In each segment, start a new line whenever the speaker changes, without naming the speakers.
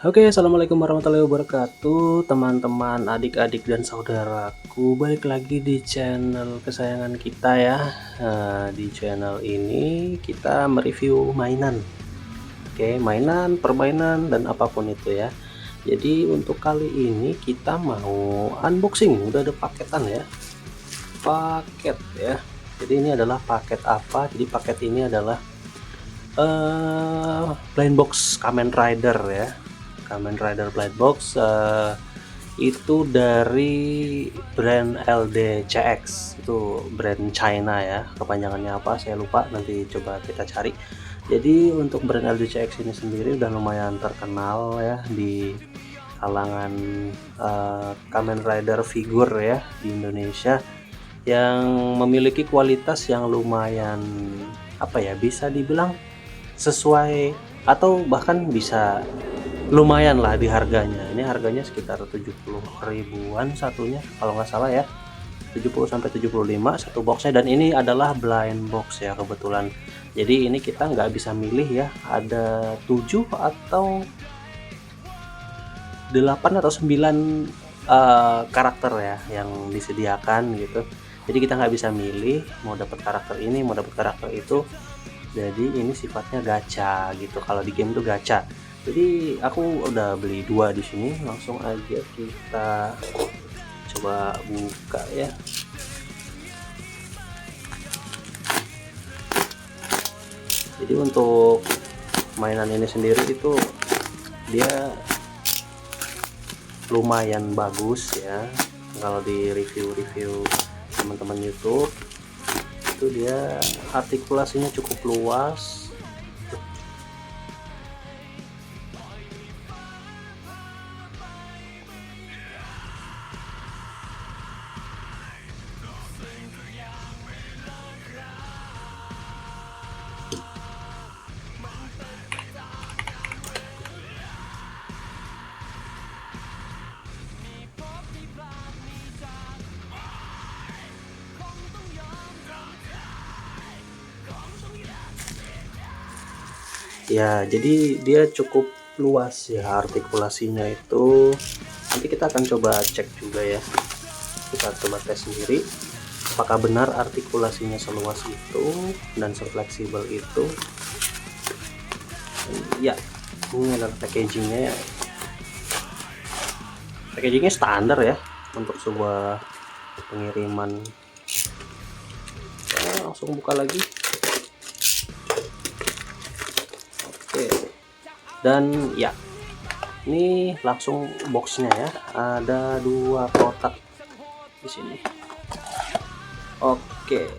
Oke, assalamualaikum warahmatullahi wabarakatuh, teman-teman, adik-adik dan saudaraku. Balik lagi di channel kesayangan kita ya. Di channel ini kita mereview mainan. Oke, mainan, permainan dan apapun itu ya. Jadi untuk kali ini kita mau unboxing. Udah ada paketan ya. Paket ya. Jadi ini adalah paket apa? Jadi paket ini adalah blind box Kamen Rider ya. Kamen Rider blind box itu dari brand LDCX, itu brand China ya, kepanjangannya apa saya lupa, nanti coba kita cari. Jadi untuk brand LDCX ini sendiri udah lumayan terkenal ya di kalangan Kamen Rider figur ya di Indonesia, yang memiliki kualitas yang lumayan apa ya, bisa dibilang sesuai atau bahkan bisa lumayan lah di harganya. Ini harganya sekitar 70 ribuan satunya kalau nggak salah ya, 70 sampai 75 satu boxnya, dan ini adalah blind box ya kebetulan. Jadi ini kita nggak bisa milih ya, ada 7 atau 8 atau 9 karakter ya yang disediakan gitu. Jadi kita nggak bisa milih mau dapat karakter ini, mau dapat karakter itu. Jadi ini sifatnya gacha gitu. Kalau di game tuh gacha. Jadi aku udah beli 2 di sini. Langsung aja kita coba buka ya. Jadi untuk mainan ini sendiri itu dia lumayan bagus ya. Kalau di review-review teman-teman YouTube itu dia artikulasinya cukup luas. Ya, jadi dia cukup luas ya artikulasinya itu. Nanti kita akan coba cek juga ya. Kita coba tes sendiri apakah benar artikulasinya seluas itu dan sefleksibel itu. Ya, ini adalah packagingnya ya. Packagingnya standar ya untuk sebuah pengiriman. Langsung buka lagi. Oke, dan ya ini langsung boxnya ya, ada 2 kotak di sini. Oke,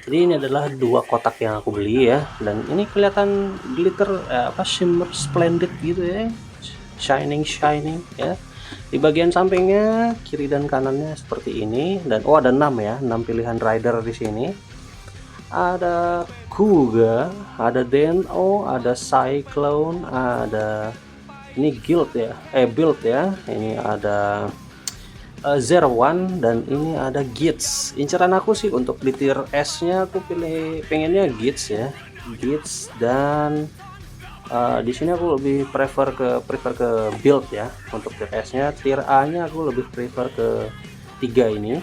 jadi ini adalah 2 kotak yang aku beli ya, dan ini kelihatan glitter shimmer splendid gitu ya, shining ya. Di bagian sampingnya kiri dan kanannya seperti ini, dan ada 6 ya, 6 pilihan rider di sini. Ada Kuga, ada Den-O, ada Cyclone, ada ini Guild ya, Build ya. Ini ada Zero One, dan ini ada Gits. Inceran aku sih untuk di tier S nya aku pengennya Gits ya, Gits. Dan di sini aku lebih prefer ke Build ya untuk tier S nya. Tier A nya aku lebih prefer ke 3 ini.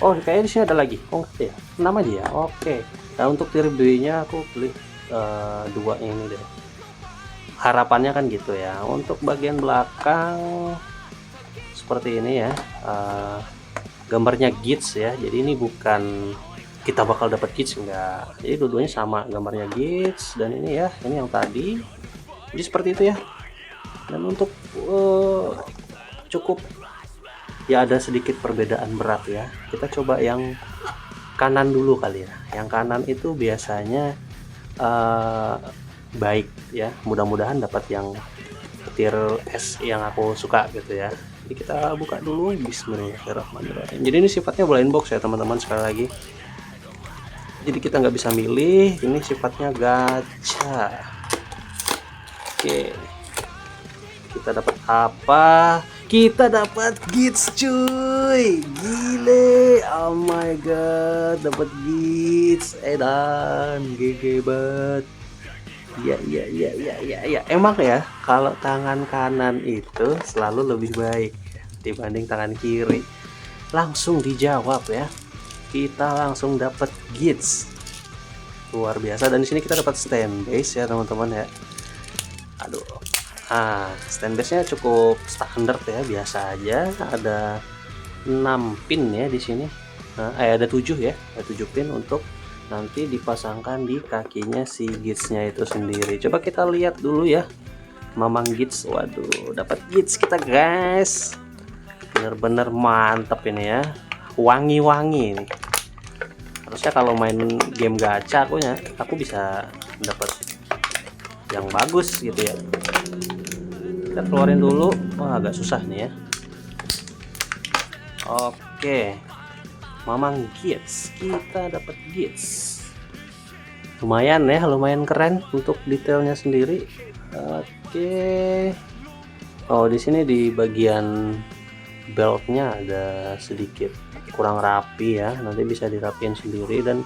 Oh, kayaknya di sini ada lagi. Oh, ya, 6 aja ya. Oke. Nah, untuk tier B-nya aku pilih 2 ini deh. Harapannya kan gitu ya. Untuk bagian belakang seperti ini ya. Gambarnya Gits ya. Jadi ini bukan kita bakal dapat Gits, enggak. Jadi dua-duanya sama gambarnya Gits, dan ini ya, ini yang tadi. Jadi seperti itu ya. Dan untuk cukup ya, ada sedikit perbedaan berat ya. Kita coba yang kanan dulu kali ya. Yang kanan itu biasanya baik ya, mudah-mudahan dapat yang tier S yang aku suka gitu ya. Jadi kita buka dulu. Bismillahirrahmanirrahim. Jadi ini sifatnya blind box ya teman-teman, sekali lagi. Jadi kita nggak bisa milih, ini sifatnya gacha. Oke, kita dapat apa? Kita dapat Gits cuy, gile, oh my god, dapat Gits, edan, GG banget. Iya, iya, iya, iya, iya, iya. Emang ya, kalau tangan kanan itu selalu lebih baik dibanding tangan kiri. Langsung dijawab ya. Kita langsung dapat gauge. Luar biasa, dan di sini kita dapat stand base ya teman-teman ya. Aduh. Stand base-nya cukup standar ya, biasa aja. Ada 6 pin ya di sini. Ada 7 ya, ada 7 pin untuk nanti dipasangkan di kakinya si gauge-nya itu sendiri. Coba kita lihat dulu ya, mamang gauge. Waduh, dapat gauge kita guys, bener-bener mantap ini ya, wangi-wangi nih. Harusnya kalau main game gacha aku bisa dapat yang bagus gitu ya. Kita keluarin dulu. Wah, agak susah nih ya. Oke, mamang gauge, kita dapat gauge. Lumayan ya, lumayan keren untuk detailnya sendiri. Oke. Oh, di sini di bagian beltnya ada sedikit kurang rapi ya, nanti bisa dirapiin sendiri. Dan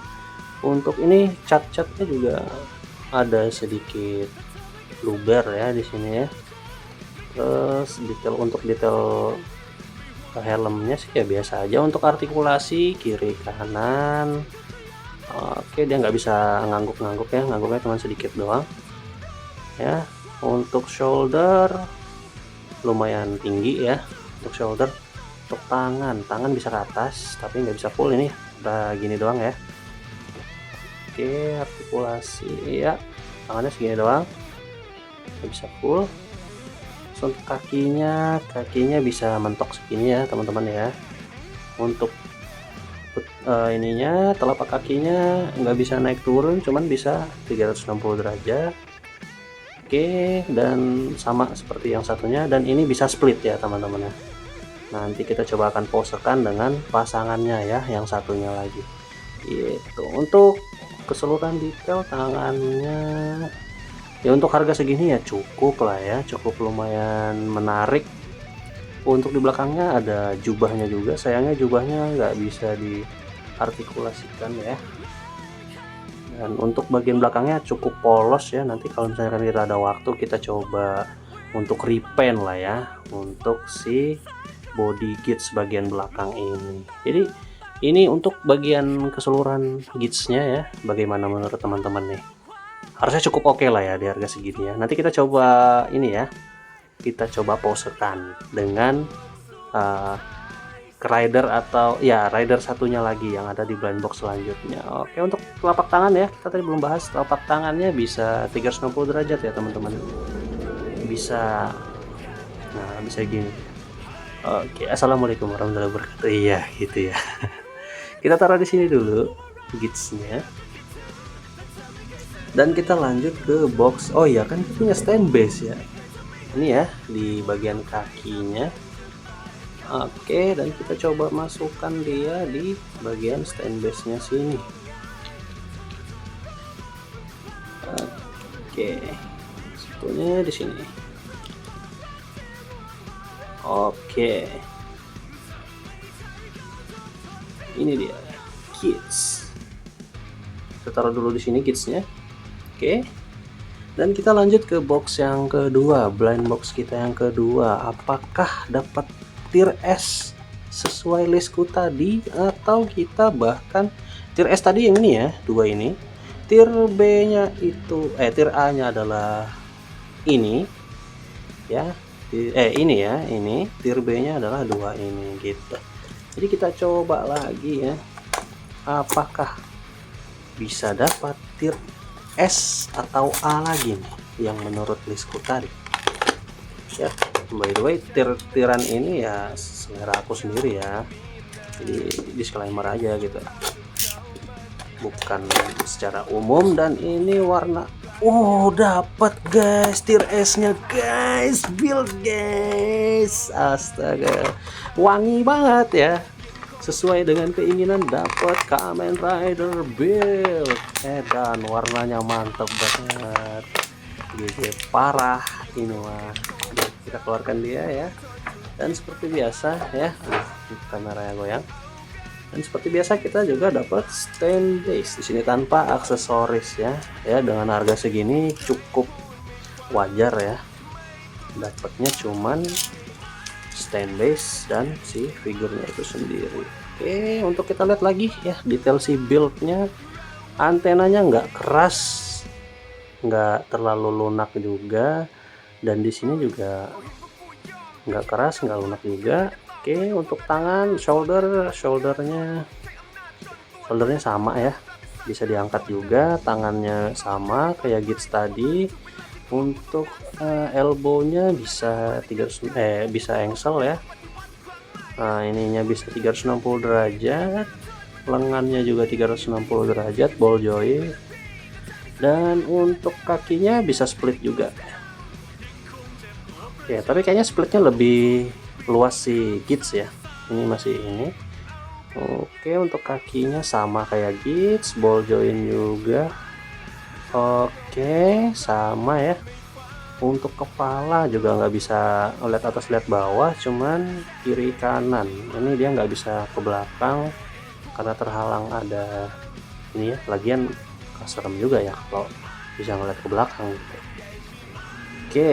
untuk ini cat-catnya juga ada sedikit luber ya di sini ya. Terus untuk detail helmnya sih ya biasa aja. Untuk artikulasi kiri kanan, oke, dia nggak bisa ngangguk-ngangguk ya, ngangguknya cuma sedikit doang ya. Untuk shoulder lumayan tinggi ya, untuk shoulder. Untuk tangan bisa ke atas tapi nggak bisa full, ini udah gini doang ya. Oke, artikulasi ya, tangannya segini doang, nggak bisa full. Untuk kakinya bisa mentok segini ya teman-teman ya. Untuk ininya, telapak kakinya nggak bisa naik turun, cuman bisa 360 derajat. Oke, dan sama seperti yang satunya, dan ini bisa split ya teman-teman ya. Nanti kita coba akan posekan dengan pasangannya ya, yang satunya lagi itu. Untuk keseluruhan detail tangannya ya, untuk harga segini ya cukup lah ya, cukup lumayan menarik. Untuk di belakangnya ada jubahnya juga, sayangnya jubahnya nggak bisa diartikulasikan ya. Dan untuk bagian belakangnya cukup polos ya, nanti kalau misalkan kita ada waktu kita coba untuk repaint lah ya untuk si body gauge bagian belakang ini. Jadi ini untuk bagian keseluruhan gauge-nya ya, bagaimana menurut teman-teman nih? Harusnya cukup oke lah ya di harga segini ya. Nanti kita coba ini ya, kita coba posekan dengan rider atau ya rider satunya lagi yang ada di blind box selanjutnya. Oke, untuk telapak tangan ya, kita tadi belum bahas. Telapak tangannya bisa 360 derajat ya teman-teman, bisa, nah bisa gini. Oke, assalamualaikum warahmatullahi wabarakatuh. Iya gitu ya. Kita taruh di sini dulu gauge-nya. Dan kita lanjut ke box. Oh iya, kan punya stand base ya. Ini ya di bagian kakinya. Oke, dan kita coba masukkan dia di bagian stand base-nya sini. Oke, satunya di sini. Oke, ini dia kits. Kita taruh dulu di sini kitsnya. Oke, dan kita lanjut ke box yang kedua, blind box kita yang kedua. Apakah dapat tier S sesuai listku tadi, atau kita bahkan tier S tadi yang ini ya, dua ini. Tier B nya itu tier A nya adalah ini ya, ini ya, ini tier B nya adalah dua ini gitu. Jadi kita coba lagi ya, apakah bisa dapat tier S atau A lagi nih yang menurut listku tadi ya. By the way, tiran ini ya selera aku sendiri ya, jadi disclaimer aja gitu, bukan secara umum. Dan ini warna, dapat guys tier S nya guys, build guys, astaga wangi banget ya, sesuai dengan keinginan, dapat Kamen Rider build. Dan warnanya mantap banget, GG parah ini mah. Kita keluarkan dia ya, dan seperti biasa ya, kameranya goyang. Dan seperti biasa kita juga dapat stand base di sini tanpa aksesoris ya. Ya dengan harga segini cukup wajar ya. Dapatnya cuman stand base dan si figurnya itu sendiri. Oke, untuk kita lihat lagi ya detail si buildnya. Antenanya nggak keras, nggak terlalu lunak juga, dan di sini juga nggak keras nggak lunak juga. Oke, untuk tangan shouldernya sama ya, bisa diangkat juga, tangannya sama kayak Gits tadi. Untuk elbownya bisa 300 bisa ankle ya. Nah ininya bisa 360 derajat, lengannya juga 360 derajat ball joint, dan untuk kakinya bisa split juga ya, tapi kayaknya splitnya lebih luas si Gits ya, ini masih ini. Oke, untuk kakinya sama kayak Gits, ball joint juga oke sama ya. Untuk kepala juga nggak bisa lihat atas lihat bawah, cuman kiri kanan ini dia nggak bisa ke belakang karena terhalang ada ini ya. Lagian serem juga ya kalau bisa ngeliat ke belakang gitu. Oke,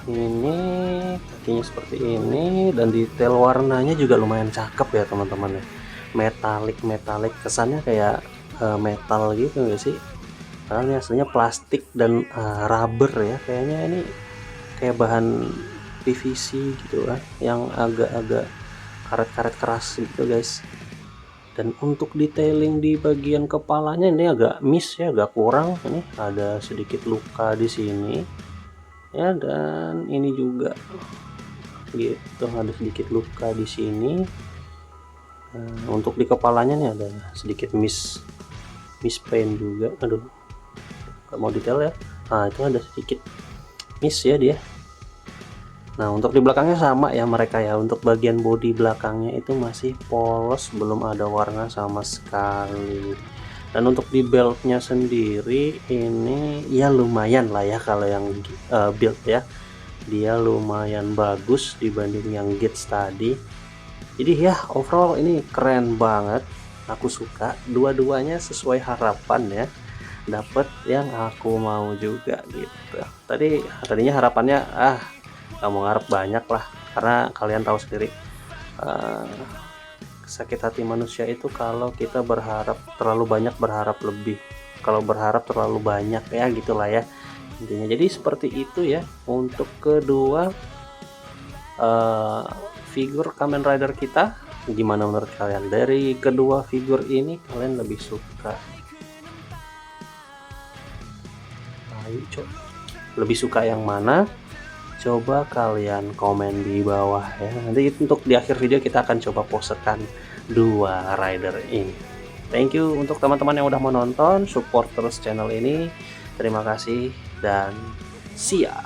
ini kakinya seperti ini, dan detail warnanya juga lumayan cakep ya teman-teman ya. Metalik kesannya kayak metal gitu nggak sih, padahal ini aslinya plastik dan rubber ya. Kayaknya ini kayak bahan PVC gitu kan, yang agak-agak karet-karet keras gitu guys. Dan untuk detailing di bagian kepalanya ini agak miss ya, agak kurang. Ini ada sedikit luka di sini ya, dan ini juga gitu ada sedikit luka di sini. Untuk di kepalanya nih ada sedikit miss paint juga. Aduh, gak mau detail ya. Nah itu ada sedikit miss ya dia. Nah untuk di belakangnya sama ya mereka ya, untuk bagian bodi belakangnya itu masih polos, belum ada warna sama sekali. Dan untuk di beltnya sendiri ini ya lumayan lah ya, kalau yang build ya dia lumayan bagus dibanding yang Gits tadi. Jadi ya overall ini keren banget, aku suka dua-duanya sesuai harapan ya, dapet yang aku mau juga gitu. Tadinya harapannya nggak mau ngarep banyak lah, karena kalian tahu sendiri sakit hati manusia itu kalau kita terlalu banyak berharap lebih, kalau berharap terlalu banyak ya gitulah ya intinya. Jadi seperti itu ya untuk kedua figur Kamen Rider kita. Gimana menurut kalian dari kedua figur ini, kalian lebih suka lebih suka yang mana? Coba kalian komen di bawah ya. Nanti untuk di akhir video kita akan coba posekan dua rider ini. Thank you untuk teman-teman yang udah menonton, support terus channel ini. Terima kasih dan see ya.